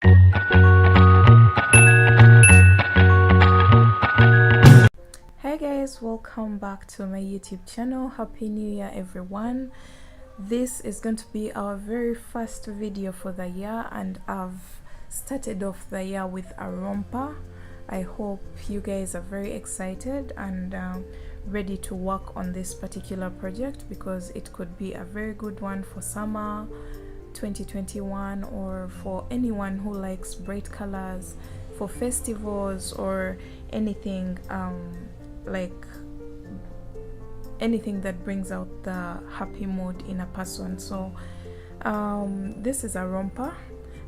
Hi guys, welcome back to my YouTube channel. Happy New Year everyone. This is going to be our very first video for the year, and I've started off the year with a romper. I hope you guys are very excited and ready to work on this particular project, because it could be a very good one for summer 2021, or for anyone who likes bright colors, for festivals, or anything like anything that brings out the happy mood in a person. So this is a romper.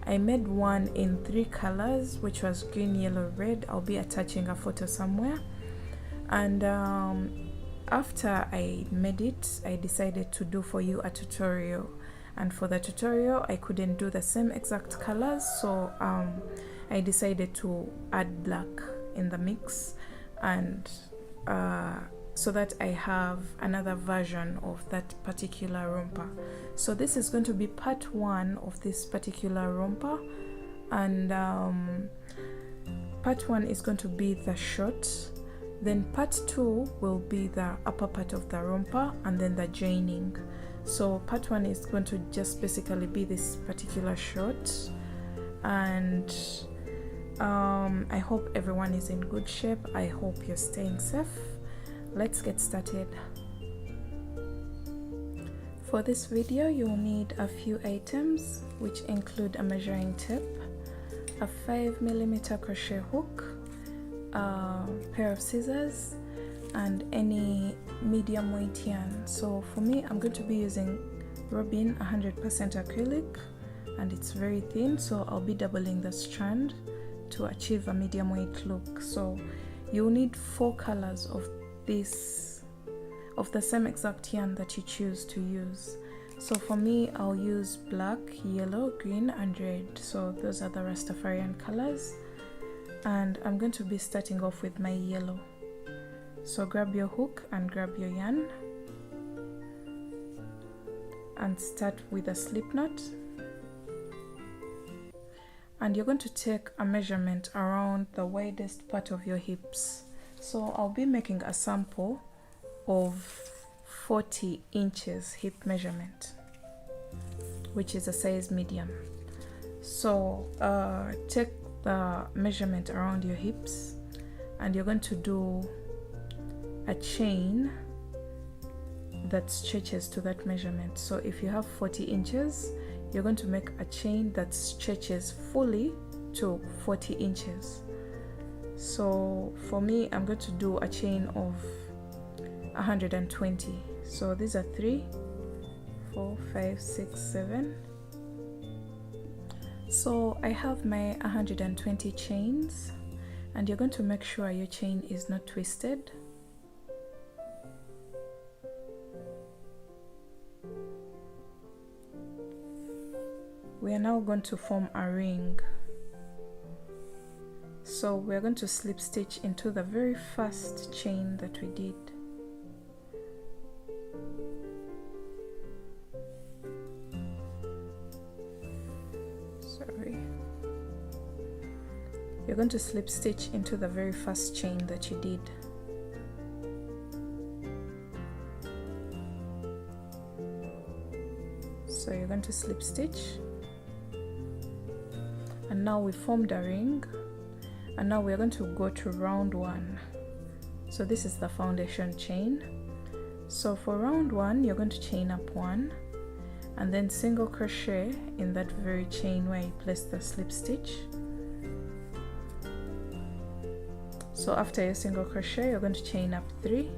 I made one in 3 colors, which was green, yellow, red. I'll be attaching a photo somewhere. And after I made it, I decided to do for you a tutorial, and for the tutorial I couldn't do the same exact colors, so I decided to add black in the mix, and so that I have another version of that particular romper. So this is going to be part 1 of this particular romper, and part 1 is going to be the short, then part 2 will be the upper part of the romper, and then the joining. So part 1 is going to just basically be this particular short, and I hope everyone is in good shape. I hope you're staying safe. Let's get started. For this video you'll need a few items, which include a measuring tape, a 5mm crochet hook, a pair of scissors, and any medium weight yarn. So for me, I'm going to be using Robin 100% acrylic, and it's very thin, so I'll be doubling the strand to achieve a medium weight look. So you'll need 4 colors of the same exact yarn that you choose to use. So for me, I'll use black, yellow, green, and red. So those are the Rastafarian colors, and I'm going to be starting off with my yellow. So grab your hook and grab your yarn and start with a slip knot, and you're going to take a measurement around the widest part of your hips. So I'll be making a sample of 40 inches hip measurement, which is a size medium. So take the measurement around your hips, and you're going to do a chain that stretches to that measurement. So if you have 40 inches, you're going to make a chain that stretches fully to 40 inches. So for me, I'm going to do a chain of 120. So these are 3, 4, 5, 6, 7. So I have my 120 chains, and you're going to make sure your chain is not twisted. We are now going to form a ring. So we're going to slip stitch into the very first chain that we did. You're going to slip stitch into the very first chain that you did. So you're going to slip stitch, and now we formed a ring, and now we're going to go to round 1. So this is the foundation chain. So for round 1, you're going to chain up 1, and then single crochet in that very chain where you place the slip stitch. So after your single crochet, you're going to chain up 3,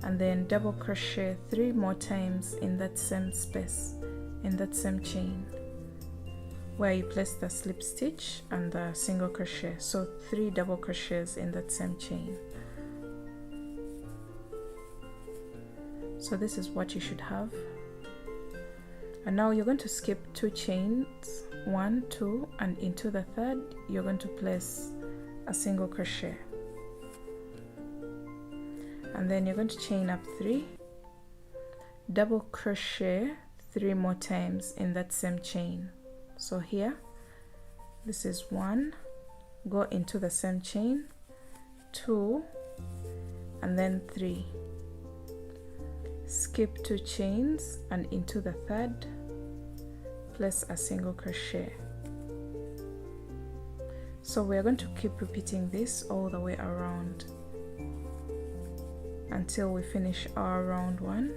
and then double crochet 3 more times in that same space, in that same chain where you place the slip stitch and the single crochet. So 3 double crochets in that same chain. So this is what you should have. And now you're going to skip 2 chains, 1, 2, and into the third you're going to place a single crochet, and then you're going to chain up 3, double crochet 3 more times in that same chain. So here This is 1, go into the same chain, 2, and then 3. Skip 2 chains and into the third, place a single crochet. So we're going to keep repeating this all the way around until we finish our round 1.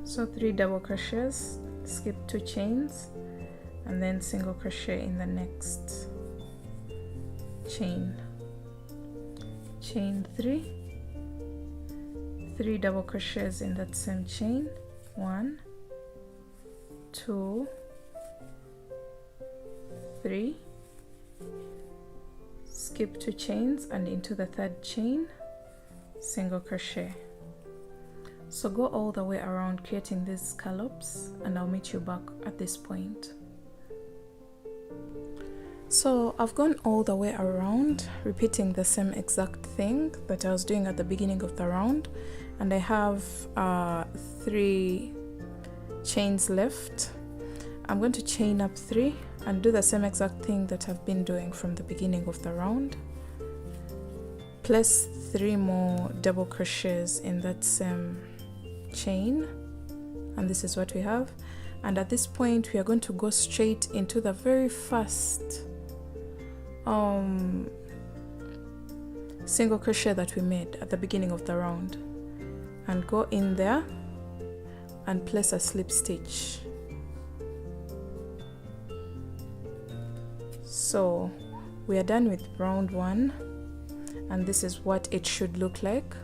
So 3 double crochets, skip 2 chains, and then single crochet in the next chain. Chain 3, 3 double crochets in that same chain, 1, 2, 3, skip 2 chains and into the third chain, single crochet. So go all the way around creating these scallops, and I'll meet you back at this point. So I've gone all the way around repeating the same exact thing that I was doing at the beginning of the round, and I have 3 chains left. I'm going to chain up 3 and do the same exact thing that I've been doing from the beginning of the round. Place 3 more double crochets in that same chain, and this is what we have. And at this point we are going to go straight into the very first single crochet that we made at the beginning of the round, and go in there and place a slip stitch. So we are done with round 1, and this is what it should look like.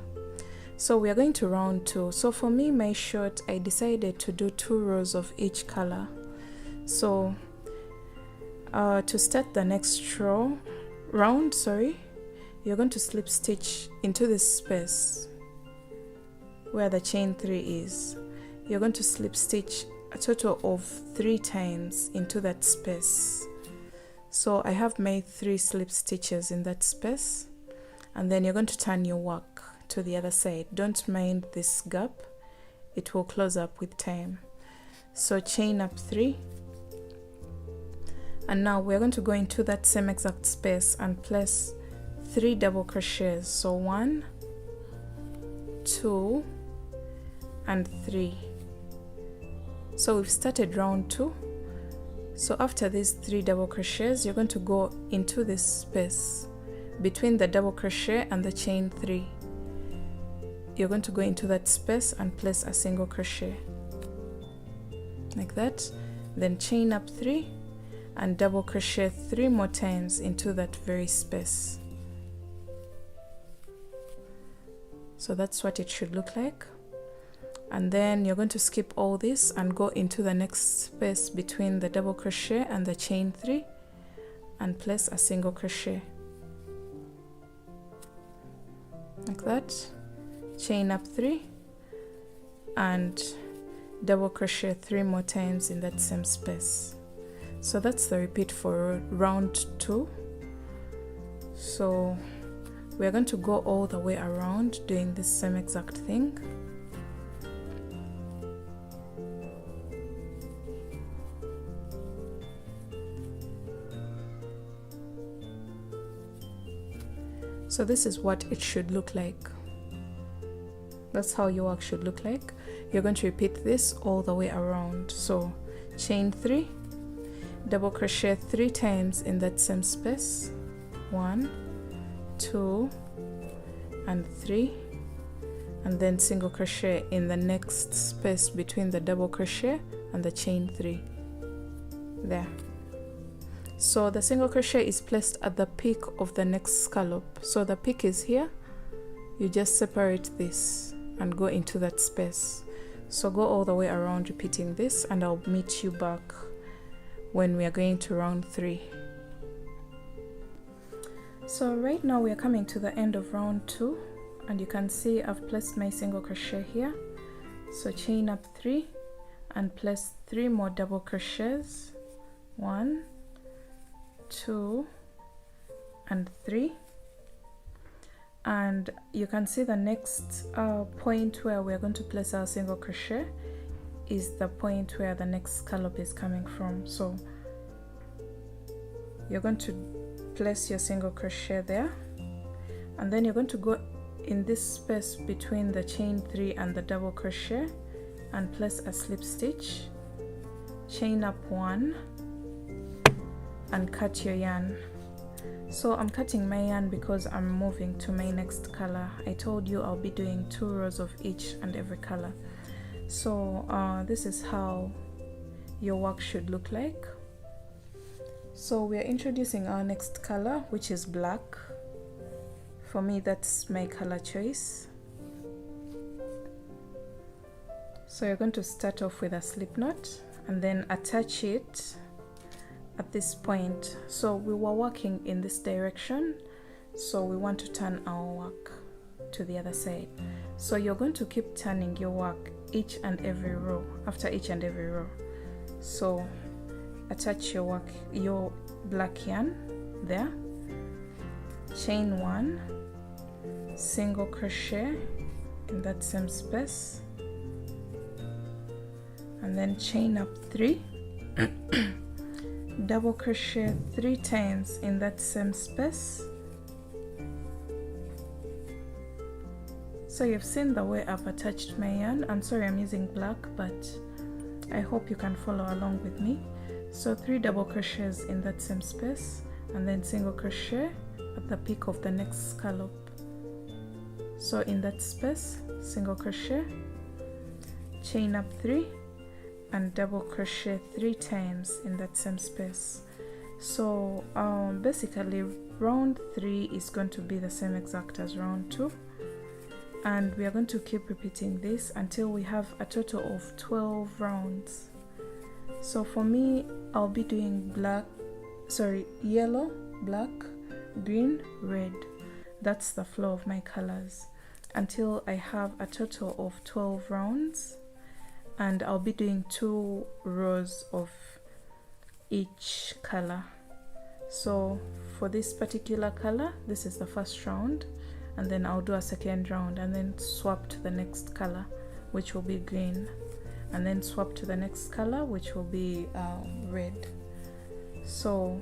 So we are going to round 2. So for me, my short, I decided to do 2 rows of each color. So to start the next round, you're going to slip stitch into this space where the chain 3 is. You're going to slip stitch a total of 3 times into that space. So I have made 3 slip stitches in that space, and then you're going to turn your work to the other side. Don't mind this gap, it will close up with time. So chain up 3, and now we're going to go into that same exact space and place 3 double crochets. So 1, 2, and 3. So we've started round 2. So after these 3 double crochets, you're going to go into this space between the double crochet and the chain 3. You're going to go into that space and place a single crochet like that, then chain up 3 and double crochet 3 more times into that very space. So that's what it should look like. And then you're going to skip all this and go into the next space between the double crochet and the chain 3 and place a single crochet like that, chain up 3 and double crochet 3 more times in that same space. So that's the repeat for round 2. So we're going to go all the way around doing this same exact thing. So this is what it should look like. That's how your work should look like. You're going to repeat this all the way around. So chain 3, double crochet 3 times in that same space, 1, 2, and 3, and then single crochet in the next space between the double crochet and the chain 3 there. So the single crochet is placed at the peak of the next scallop. So the peak is here. You just separate this and go into that space. So go all the way around repeating this, and I'll meet you back when we are going to round 3. So right now we are coming to the end of round 2, and you can see I've placed my single crochet here. So chain up 3 and place 3 more double crochets, 1, 2, and 3. And you can see the next point where we're going to place our single crochet is the point where the next scallop is coming from. So you're going to place your single crochet there, and then you're going to go in this space between the chain 3 and the double crochet and place a slip stitch, chain up 1 and cut your yarn. So I'm cutting my yarn because I'm moving to my next color. I told you I'll be doing 2 rows of each and every color. So this is how your work should look like. So we're introducing our next color, which is black. For me, that's my color choice. So you're going to start off with a slip knot and then attach it at this point. So we were working in this direction, so we want to turn our work to the other side. So you're going to keep turning your work each and every row, after each and every row. So attach your work, your black yarn there, chain 1, single crochet in that same space, and then chain up 3, double crochet 3 times in that same space. So you've seen the way I've attached my yarn. I'm sorry I'm using black, but I hope you can follow along with me. So 3 double crochets in that same space, and then single crochet at the peak of the next scallop. So in that space, single crochet, chain up 3 and double crochet 3 times in that same space. So basically round 3 is going to be the same exact as round 2, and we are going to keep repeating this until we have a total of 12 rounds. So for me, I'll be doing yellow, black, green, red. That's the flow of my colors until I have a total of 12 rounds, and I'll be doing 2 rows of each color. So for this particular color, this is the first round, and then I'll do a second round and then swap to the next color, which will be green, and then swap to the next color, which will be red. So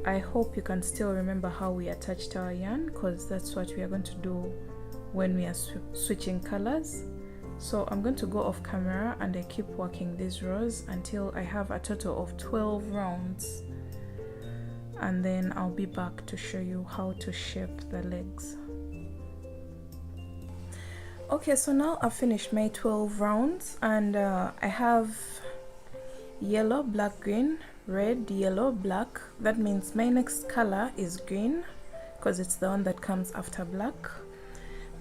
I hope you can still remember how we attached our yarn, because that's what we are going to do when we are switching colors. So I'm going to go off camera and I keep working these rows until I have a total of 12 rounds, and then I'll be back to show you how to shape the legs. Okay, so now I've finished my 12 rounds, and I have yellow, black, green, red, yellow, black. That means my next color is green because it's the one that comes after black.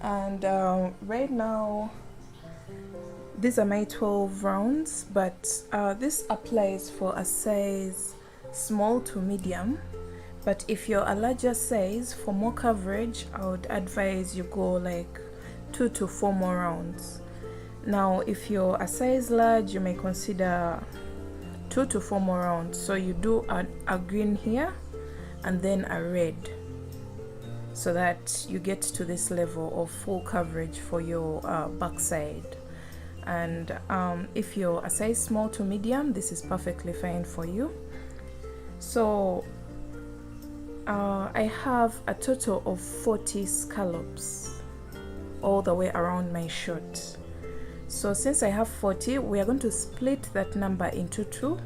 And right now these are my 12 rounds, but this applies for a size small to medium. But if you're a larger size, for more coverage, I would advise you go like 2 to 4 more rounds. Now if you're a size large, you may consider 2 to 4 more rounds. So you do a green here and then a red, so that you get to this level of full coverage for your backside. And if you're a size small to medium, this is perfectly fine for you. So I have a total of 40 scallops all the way around my shirt. So since I have 40, we are going to split that number into 2,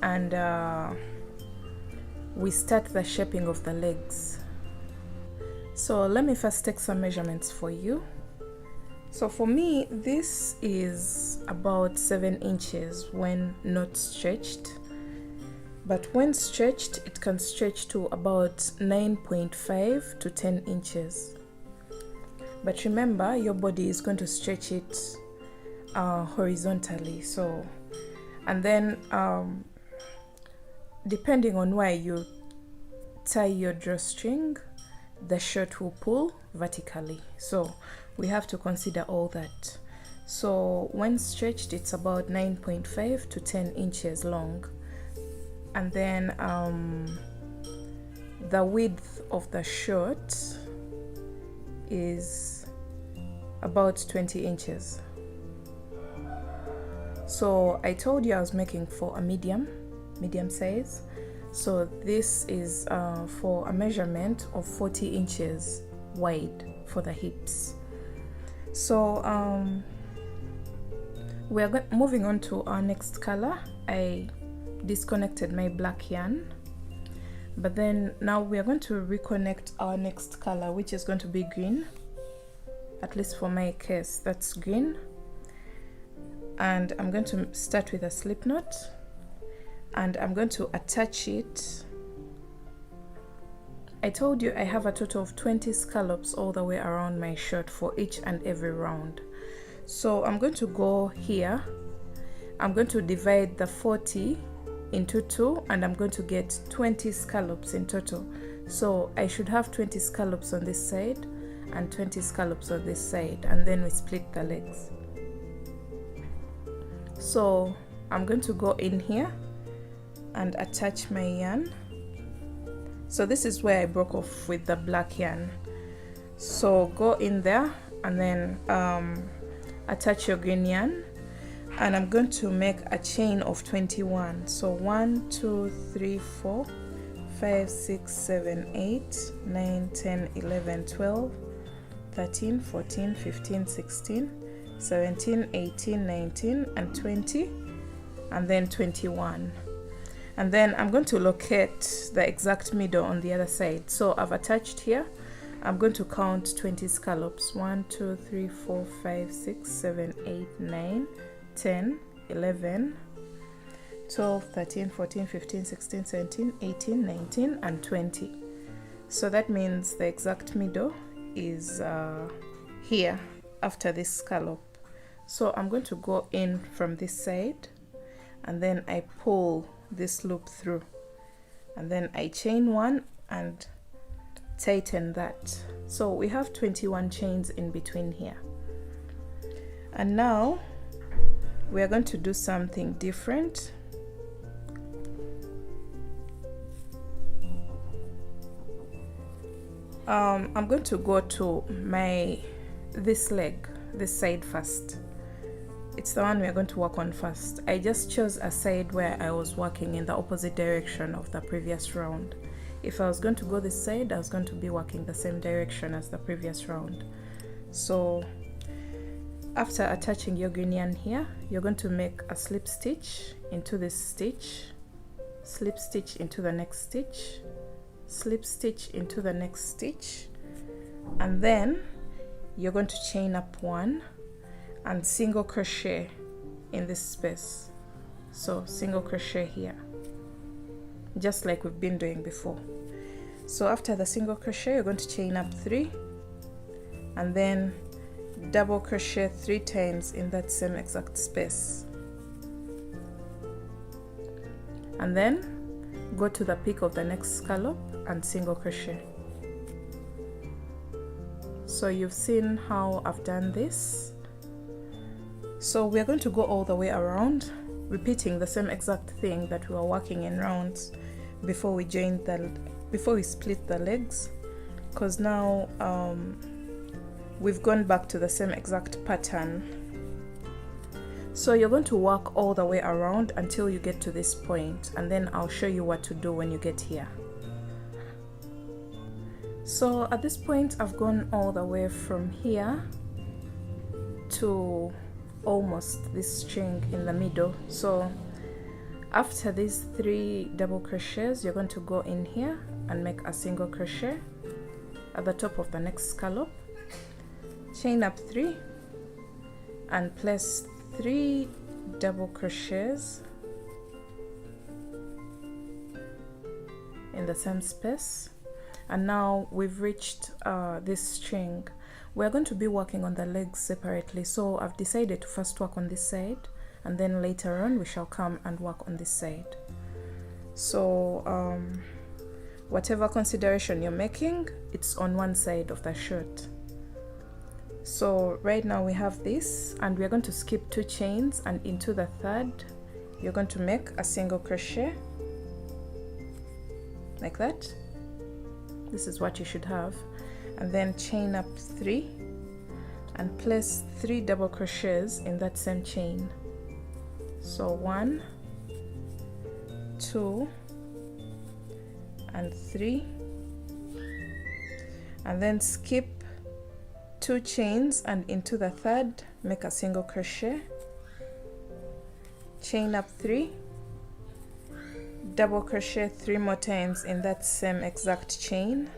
and we start the shaping of the legs. So let me first take some measurements for you. So for me, this is about 7 inches when not stretched, but when stretched it can stretch to about 9.5 to 10 inches. But remember, your body is going to stretch it horizontally. So, and then depending on where you tie your drawstring, the shirt will pull vertically. So we have to consider all that. So when stretched, it's about 9.5 to 10 inches long. And then the width of the shirt is about 20 inches. So I told you I was making for a medium size. So this is for a measurement of 40 inches wide for the hips. So we're moving on to our next color. I disconnected my black yarn, but then now we are going to reconnect our next color, which is going to be green. At least for my case, that's green. And I'm going to start with a slip knot, and I'm going to attach it. I told you I have a total of 20 scallops all the way around my shirt for each and every round. So I'm going to go here. I'm going to divide the 40 into 2, and I'm going to get 20 scallops in total. So I should have 20 scallops on this side and 20 scallops on this side, and then we split the legs. So I'm going to go in here and attach my yarn. So this is where I broke off with the black yarn. So go in there and then attach your green yarn, and I'm going to make a chain of 21. So 1 2 3 4 5 6 7 8 9 10 11 12 13 14 15 16 17 18 19 and 20, and then 21. And then I'm going to locate the exact middle on the other side. So I've attached here. I'm going to count 20 scallops. 1 2 3 4 5 6 7 8 9 10 11 12 13 14 15 16 17 18 19 and 20. So that means the exact middle is here after this scallop. So I'm going to go in from this side, and then I pull this loop through, and then I chain one and tighten that. So we have 21 chains in between here. And now we are going to do something different. I'm going to go to this leg, this side first. It's the one we're going to work on first. I just chose a side where I was working in the opposite direction of the previous round. If I was going to go this side, I was going to be working the same direction as the previous round. So after attaching your green yarn here, you're going to make a slip stitch into this stitch, slip stitch into the next stitch, slip stitch into the next stitch, and then you're going to chain up one and single crochet in this space. So single crochet here, just like we've been doing before. So after the single crochet, you're going to chain up 3 and then double crochet 3 times in that same exact space, and then go to the peak of the next scallop and single crochet. So you've seen how I've done this. So we're going to go all the way around, repeating the same exact thing that we were working in rounds before we split the legs, because now we've gone back to the same exact pattern. So you're going to work all the way around until you get to this point, and then I'll show you what to do when you get here. So at this point, I've gone all the way from here to almost this string in the middle. So after these 3 double crochets, you're going to go in here and make a single crochet at the top of the next scallop, chain up 3 and place 3 double crochets in the same space. And now we've reached this string. We're going to be working on the legs separately, so I've decided to first work on this side, and then later on we shall come and work on this side. So whatever consideration you're making, it's on one side of the shirt. So right now we have this, and we're going to skip 2 chains, and into the third you're going to make a single crochet like that. This is what you should have, and then chain up 3 and place 3 double crochets in that same chain. So 1, 2 and 3, and then skip 2 chains, and into the third make a single crochet, chain up 3, double crochet 3 more times in that same exact chain,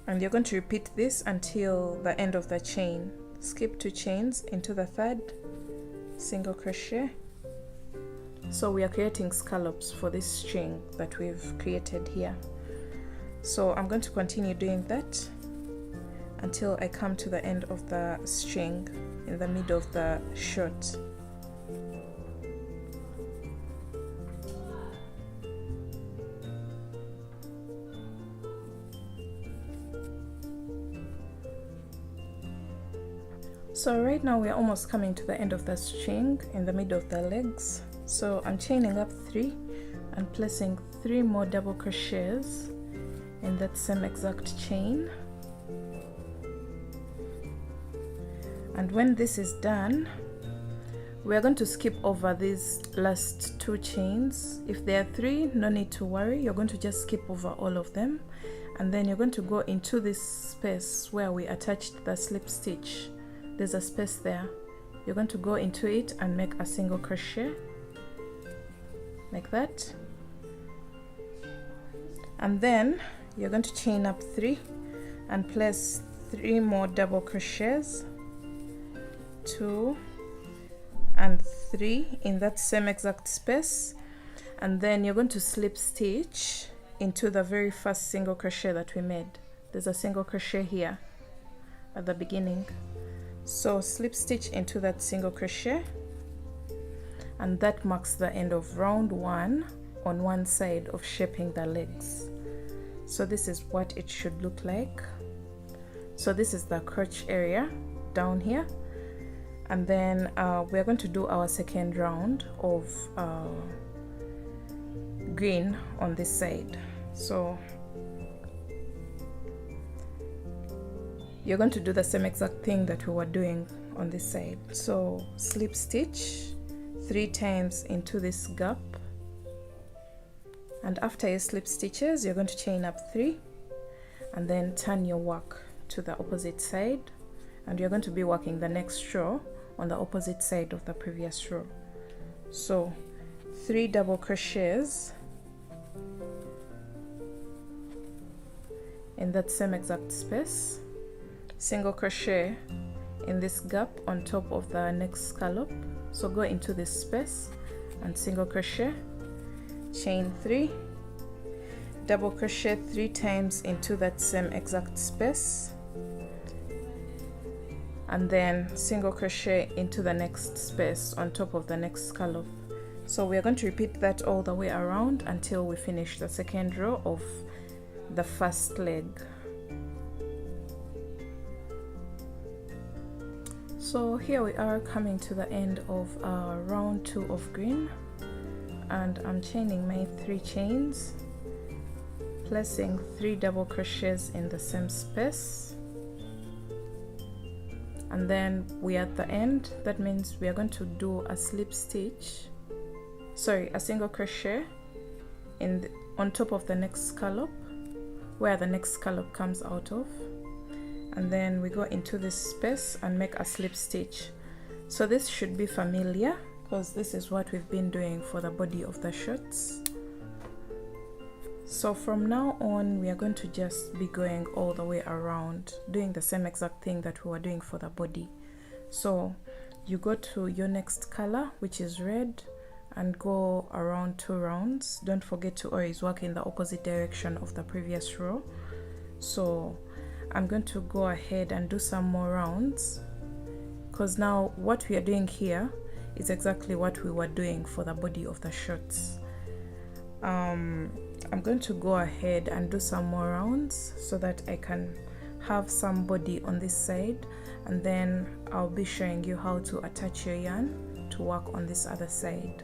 and you're going to repeat this until the end of the chain. Skip 2 chains, into the third, single crochet. So we are creating scallops for this string that we've created here. So I'm going to continue doing that until I come to the end of the string in the middle of the shirt. So right now we're almost coming to the end of the string in the middle of the legs. So I'm chaining up 3 and placing 3 more double crochets in that same exact chain. And when this is done, we're going to skip over these last 2 chains. If there are 3, no need to worry, you're going to just skip over all of them, and then you're going to go into this space where we attached the slip stitch. There's a space there. You're going to go into it and make a single crochet like that, and then you're going to chain up 3 and place 3 more double crochets, 2 and 3 in that same exact space, and then you're going to slip stitch into the very first single crochet that we made. There's a single crochet here at the beginning, so slip stitch into that single crochet, and that marks the end of round 1 on one side of shaping the legs. So this is what it should look like. So this is the crotch area down here, and then we're going to do our second round of green on this side. So you're going to do the same exact thing that we were doing on this side. So slip stitch 3 times into this gap, and after your slip stitches you're going to chain up 3 and then turn your work to the opposite side, and you're going to be working the next row on the opposite side of the previous row. So 3 double crochets in that same exact space, single crochet in this gap on top of the next scallop. So go into this space and single crochet, chain 3, double crochet 3 times into that same exact space, and then single crochet into the next space on top of the next scallop. So we are going to repeat that all the way around until we finish the second row of the first leg. So here we are coming to the end of round 2 of green, and I'm chaining my 3 chains, placing 3 double crochets in the same space, and then we are at the end. That means we are going to do a slip stitch, a single crochet on top of the next scallop where the next scallop comes out of, and then we go into this space and make a slip stitch. So this should be familiar because this is what we've been doing for the body of the shirts. So from now on we are going to just be going all the way around, doing the same exact thing that we were doing for the body. So you go to your next color, which is red, and go around 2 rounds. Don't forget to always work in the opposite direction of the previous row. So I'm going to go ahead and do some more rounds, because now what we are doing here is exactly what we were doing for the body of the shirts. I'm going to go ahead and do some more rounds so that I can have some body on this side, and then I'll be showing you how to attach your yarn to work on this other side.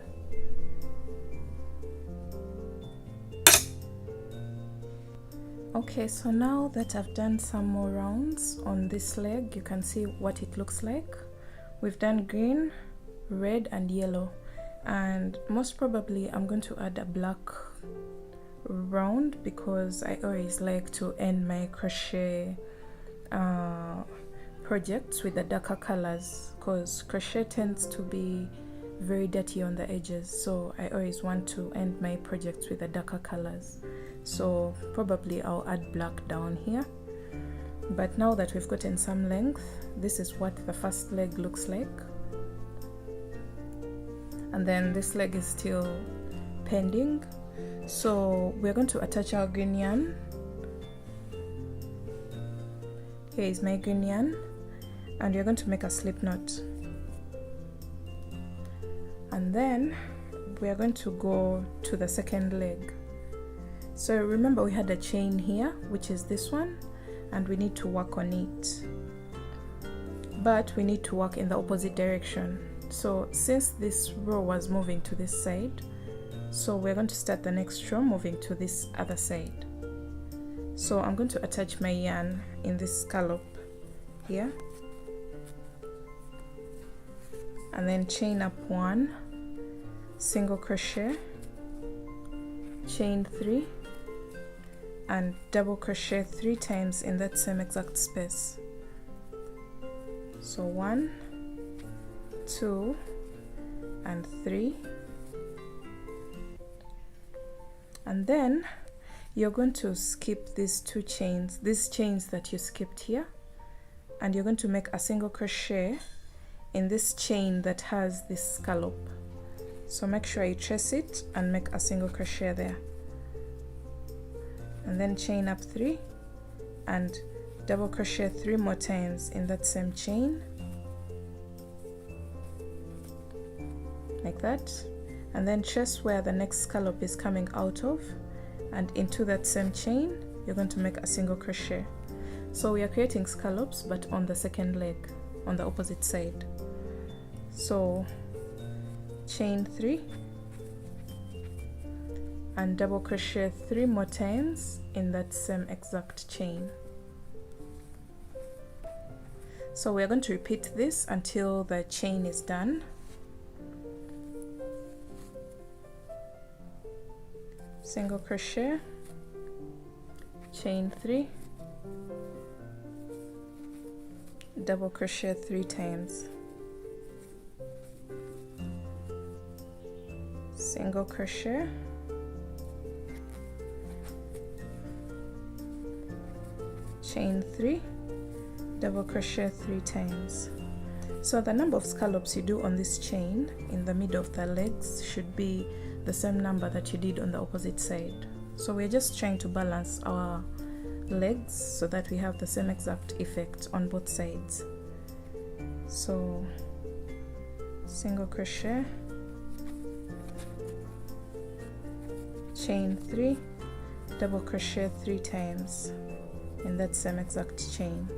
Okay, so now that I've done some more rounds on this leg, you can see what it looks like. We've done green, red and yellow, and most probably I'm going to add a black round because I always like to end my crochet projects with the darker colors, because crochet tends to be very dirty on the edges, so I always want to end my projects with the darker colors. So probably I'll add black down here. But now that we've gotten some length, this is what the first leg looks like, and then this leg is still pending. So we're going to attach our green yarn. Here is my green yarn, and you're going to make a slip knot, and then we are going to go to the second leg. So remember, we had a chain here, which is this one, and we need to work on it, but we need to work in the opposite direction. So since this row was moving to this side, so we're going to start the next row moving to this other side. So I'm going to attach my yarn in this scallop here, and then chain up 1, single crochet, chain 3, and double crochet 3 times in that same exact space. So 1, 2, and 3, and then you're going to skip these 2 chains, these chains that you skipped here, and you're going to make a single crochet in this chain that has this scallop. So make sure you trace it and make a single crochet there, and then chain up 3 and double crochet 3 more times in that same chain, like that, and then trace where the next scallop is coming out of, and into that same chain you're going to make a single crochet. So we are creating scallops, but on the second leg, on the opposite side. So chain 3 and double crochet 3 more times in that same exact chain. So we are going to repeat this until the chain is done. Single crochet, chain 3, double crochet 3 times, single crochet, chain 3, double crochet 3 times. So the number of scallops you do on this chain in the middle of the legs should be the same number that you did on the opposite side. So we're just trying to balance our legs so that we have the same exact effect on both sides. So single crochet, chain 3, double crochet 3 times in that same exact chain.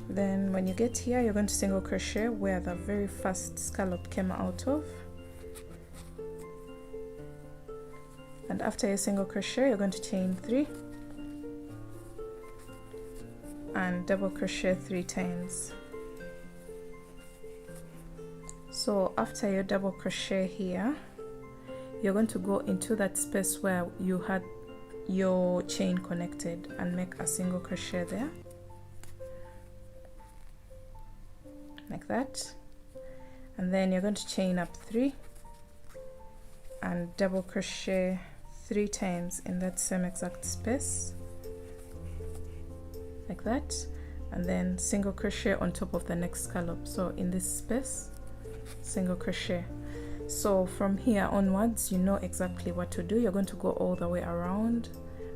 Then when you get here, you're going to single crochet where the very first scallop came out of, and after your single crochet you're going to chain 3 and double crochet 3 times. So after your double crochet here, you're going to go into that space where you had your chain connected and make a single crochet there, like that, and then you're going to chain up 3 and double crochet 3 times in that same exact space, like that, and then single crochet on top of the next scallop. So in this space, single crochet. So from here onwards, you know exactly what to do. You're going to go all the way around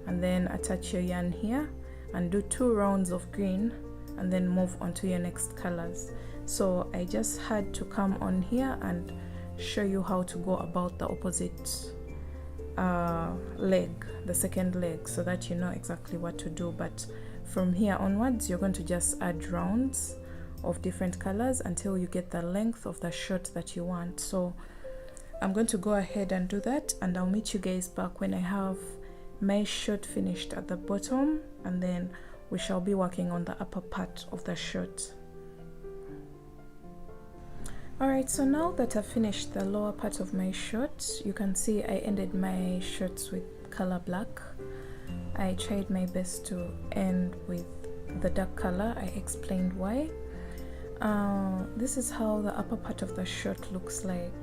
and then attach your yarn here and do 2 rounds of green and then move on to your next colors. So I just had to come on here and show you how to go about the opposite leg, the second leg, so that you know exactly what to do. But from here onwards, you're going to just add rounds of different colors until you get the length of the shirt that you want. So I'm going to go ahead and do that, and I'll meet you guys back when I have my shirt finished at the bottom, and then we shall be working on the upper part of the shirt. Alright, so now that I've finished the lower part of my shirt, you can see I ended my shirts with color black. I tried my best to end with the dark color. I explained why. This is how the upper part of the shirt looks like,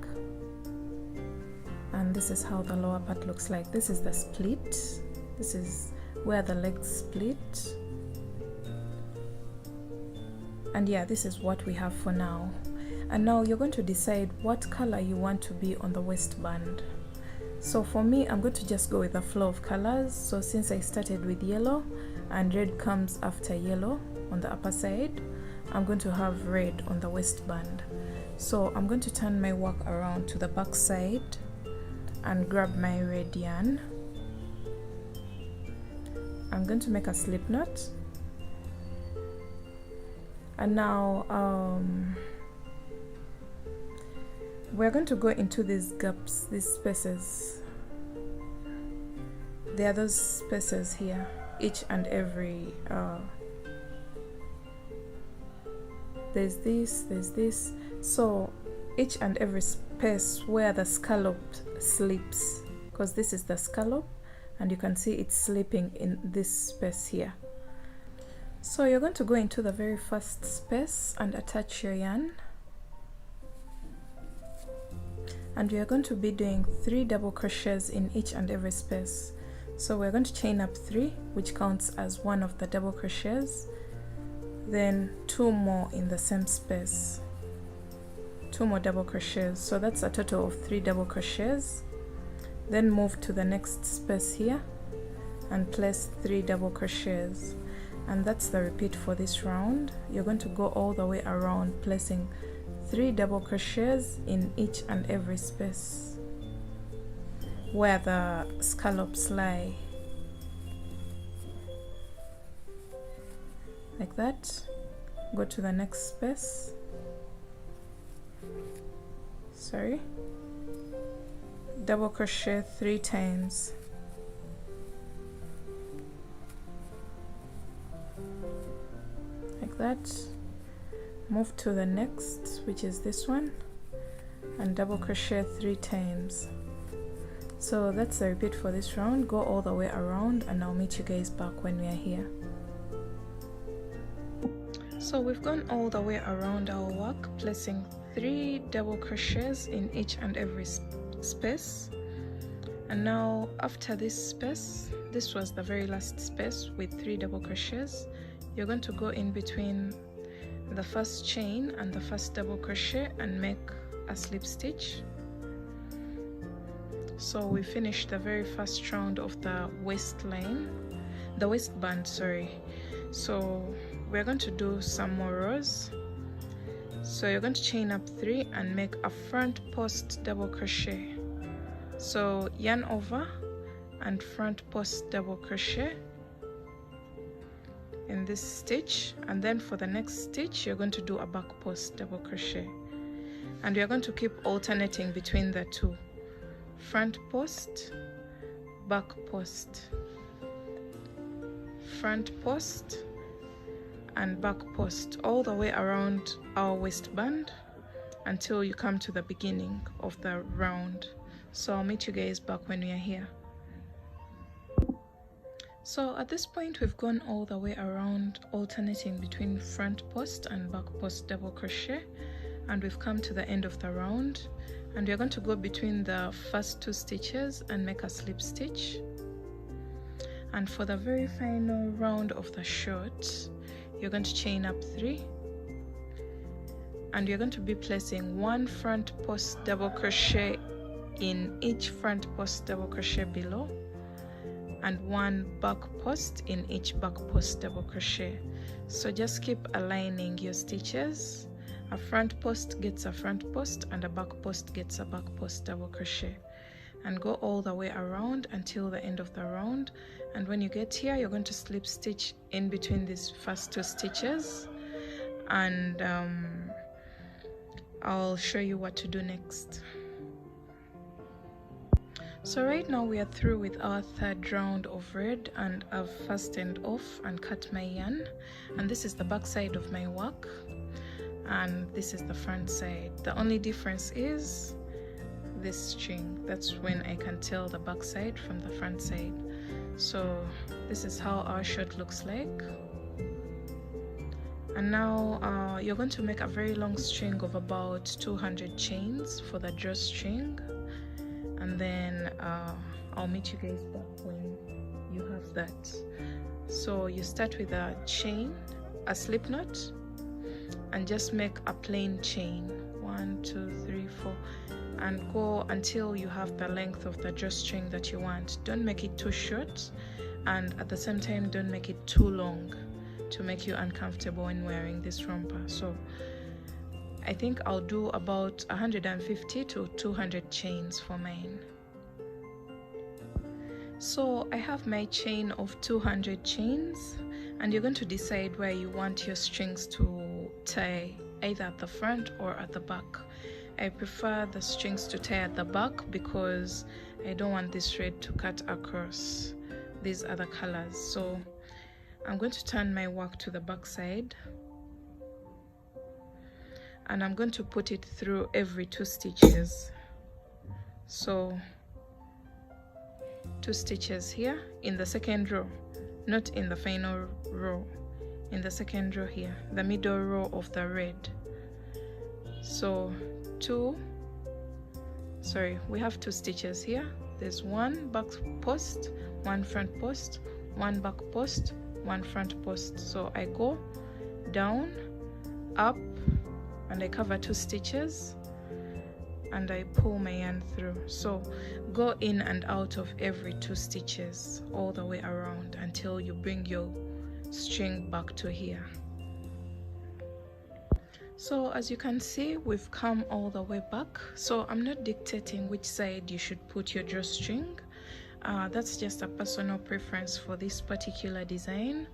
and this is how the lower part looks like. This is the split. This is where the legs split, and yeah, this is what we have for now. And now you're going to decide what color you want to be on the waistband. So for me, I'm going to just go with the flow of colors. So since I started with yellow and red comes after yellow on the upper side, I'm going to have red on the waistband. So I'm going to turn my work around to the back side and grab my red yarn. I'm going to make a slip knot, and now we're going to go into these gaps, these spaces. There are those spaces here, each and every there's this, so each and every space where the scallop slips, because this is the scallop and you can see it's slipping in this space here. So you're going to go into the very first space and attach your yarn, and we are going to be doing 3 double crochets in each and every space. So we're going to chain up 3, which counts as one of the double crochets, then 2 more in the same space, 2 more double crochets, so that's a total of 3 double crochets. Then move to the next space here and place 3 double crochets, and that's the repeat for this round. You're going to go all the way around, placing 3 double crochets in each and every space where the scallops lie, like that. Go to the next space, double crochet 3 times, like that. Move to the next, which is this one, and double crochet 3 times. So that's the repeat for this round. Go all the way around, and I'll meet you guys back when we are here. So we've gone all the way around our work, placing 3 double crochets in each and every space. And now after this space, this was the very last space with 3 double crochets, you're going to go in between the first chain and the first double crochet and make a slip stitch. So we finished the very first round of the waistband, sorry. So we're going to do some more rows. So you're going to chain up 3 and make a front post double crochet. So yarn over and front post double crochet in this stitch, and then for the next stitch you're going to do a back post double crochet, and you're going to keep alternating between the 2, front post, back post, front post and back post, all the way around our waistband until you come to the beginning of the round. So I'll meet you guys back when we are here. So at this point we've gone all the way around, alternating between front post and back post double crochet, and we've come to the end of the round, and we're going to go between the first 2 stitches and make a slip stitch. And for the very final round of the shirt, you're going to chain up 3, and you're going to be placing 1 front post double crochet in each front post double crochet below, and 1 back post in each back post double crochet. So just keep aligning your stitches. A front post gets a front post and a back post gets a back post double crochet, and go all the way around until the end of the round. And when you get here, you're going to slip stitch in between these first 2 stitches, and I'll show you what to do next. So right now we are through with our 3rd round of red, and I've fastened off and cut my yarn, and this is the back side of my work. and this is the front side. The only difference is this string. That's when I can tell the back side from the front side. So this is how our shirt looks like. And now you're going to make a very long string of about 200 chains for the drawstring, and then I'll meet you guys back when you have that. So you start with a chain, a slip knot, and just make a plain chain, 1 2 3 4, and go until you have the length of the drawstring that you want. Don't make it too short, and at the same time don't make it too long to make you uncomfortable when wearing this romper. So I think I'll do about 150 to 200 chains for mine. So I have my chain of 200 chains, and you're going to decide where you want your strings to tie, either at the front or at the back. I prefer the strings to tie at the back because I don't want this thread to cut across these other colors. So I'm going to turn my work to the back side, and I'm going to put it through every 2 stitches. So 2 stitches here in the second row, not in the final row, in the second row here, the middle row of the red. So we have 2 stitches here. There's 1 back post, 1 front post, 1 back post, 1 front post. So I go down, up, and I cover 2 stitches, and I pull my yarn through. So go in and out of every 2 stitches all the way around until you bring your string back to here. So as you can see, we've come all the way back. So I'm not dictating which side you should put your drawstring. That's just a personal preference for this particular design.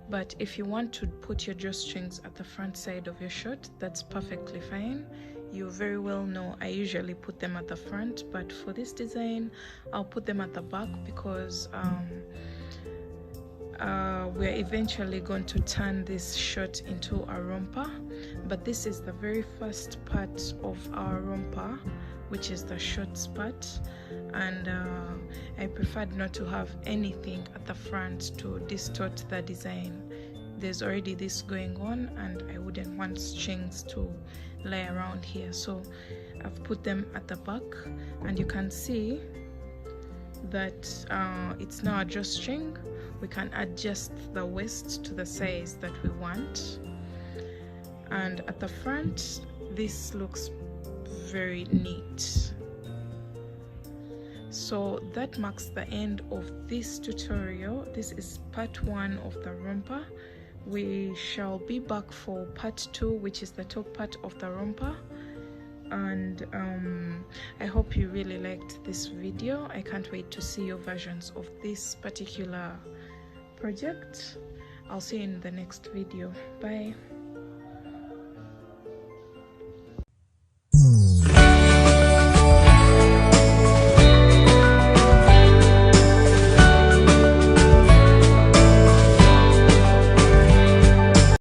But if you want to put your drawstrings at the front side of your shirt, that's perfectly fine. You very well know I usually put them at the front, but for this design I'll put them at the back because we're eventually going to turn this shirt into a romper. But this is the very first part of our romper, which is the shorts part, and I preferred not to have anything at the front to distort the design. There's already this going on, and I wouldn't want strings to lie around here, so I've put them at the back, and you can see that it's now a drawstring. We can adjust the waist to the size that we want, and at the front this looks very neat. So that marks the end of this tutorial. This is part 1 of the romper. We shall be back for part 2, which is the top part of the romper. And I hope you really liked this video. I can't wait to see your versions of this particular project. I'll see you in the next video. Bye.